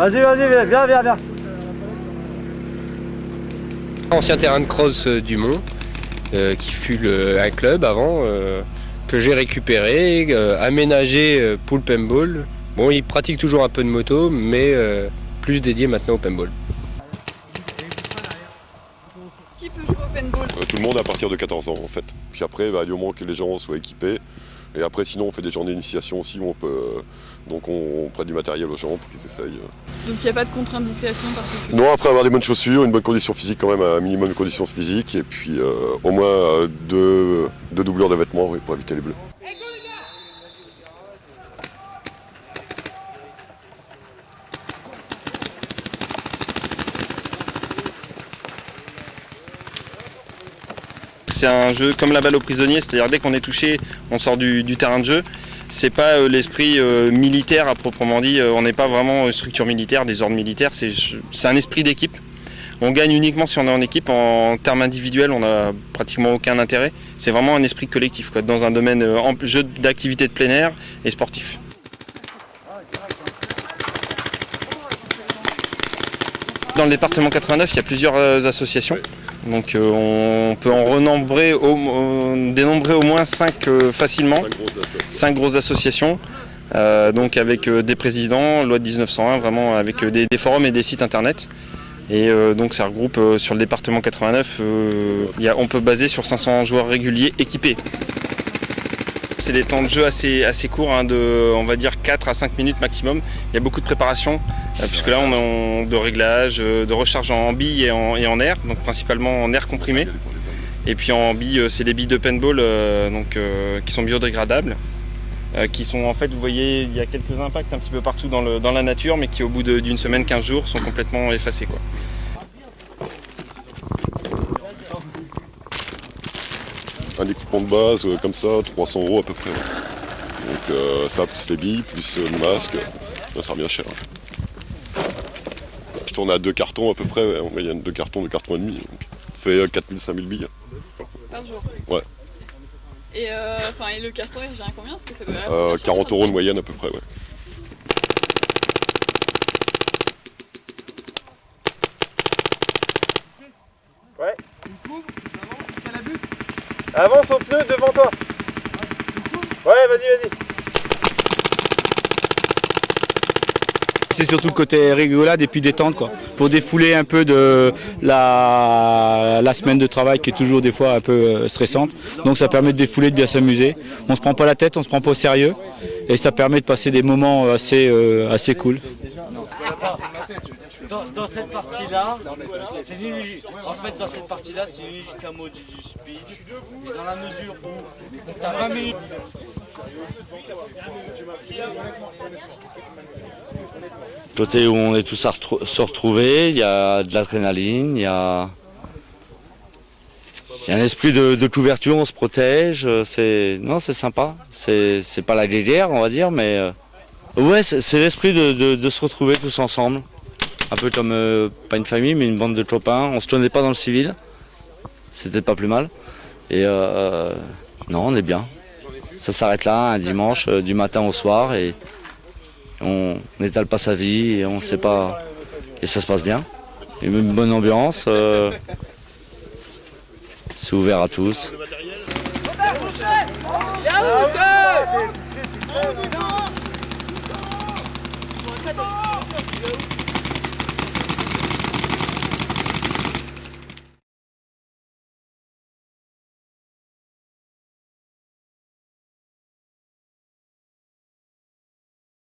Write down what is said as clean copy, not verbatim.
Vas-y, viens. Ancien terrain de cross du Mont, qui fut un club avant, que j'ai récupéré, aménagé pour le paintball. Bon, il pratique toujours un peu de moto, mais plus dédié maintenant au paintball. Qui peut jouer au paintball? Tout le monde à partir de 14 ans en fait. Puis après, du moment que les gens soient équipés. Et après, sinon, on fait des journées d'initiation aussi où on peut. Donc, on prête du matériel aux gens pour qu'ils essayent. Donc, il n'y a pas de contrainte de création particulière? Non, après avoir des bonnes chaussures, une bonne condition physique quand même, un minimum de conditions physiques. Et puis, au moins deux doublures de vêtements oui, pour éviter les bleus. C'est un jeu comme la balle aux prisonniers, c'est-à-dire dès qu'on est touché, on sort du terrain de jeu. C'est pas l'esprit militaire à proprement dit, on n'est pas vraiment structure militaire, des ordres militaires, c'est un esprit d'équipe. On gagne uniquement si on est en équipe, en termes individuels on n'a pratiquement aucun intérêt. C'est vraiment un esprit collectif, quoi, dans un domaine jeu d'activité de plein air et sportif. Dans le département 89, il y a plusieurs associations. Donc on peut en dénombrer au moins 5 facilement, 5 grosses associations, donc avec des présidents, loi de 1901, vraiment avec des forums et des sites internet. Et donc ça regroupe sur le département 89, on peut baser sur 500 joueurs réguliers équipés. C'est des temps de jeu assez courts, hein, on va dire 4 à 5 minutes maximum. Il y a beaucoup de préparation, puisque là on a de réglage, de recharge en billes et en air, donc principalement en air comprimé. Et puis en billes, c'est des billes de paintball qui sont biodégradables, qui sont en fait, vous voyez, il y a quelques impacts un petit peu partout dans la nature, mais qui au bout d'une semaine, 15 jours, sont complètement effacés, quoi. Un équipement de base comme ça, 300 € à peu près. Donc ça plus les billes, plus le masque, ça revient cher. Je tourne à 2 cartons à peu près, en moyenne 2 cartons et demi. Donc on fait 4000-5000 billes. Par jour? Ouais. Et le carton il revient à combien? Parce que ça doit 40 € de moyenne à peu près, ouais. Ouais. Avance au pneu devant toi. Ouais, vas-y. C'est surtout le côté rigolade et puis détente, quoi, pour défouler un peu de la semaine de travail qui est toujours des fois un peu stressante. Donc ça permet de défouler, de bien s'amuser. On se prend pas la tête, on se prend pas au sérieux et ça permet de passer des moments assez cool. Dans cette partie-là, c'est unique un mot du speed. Et dans la mesure où tu as 20 minutes. Côté où on est tous à se retrouver, il y a de l'adrénaline, il y a un esprit de couverture, on se protège, c'est sympa. C'est pas la guéguerre, on va dire, mais ouais, c'est l'esprit de se retrouver tous ensemble. Un peu comme, pas une famille, mais une bande de copains. On se connaît pas dans le civil, c'était pas plus mal. Et non, on est bien. Ça s'arrête là, un dimanche, du matin au soir, et on n'étale pas sa vie, et on sait pas. Et ça se passe bien. Une bonne ambiance. C'est ouvert à tous. Robert,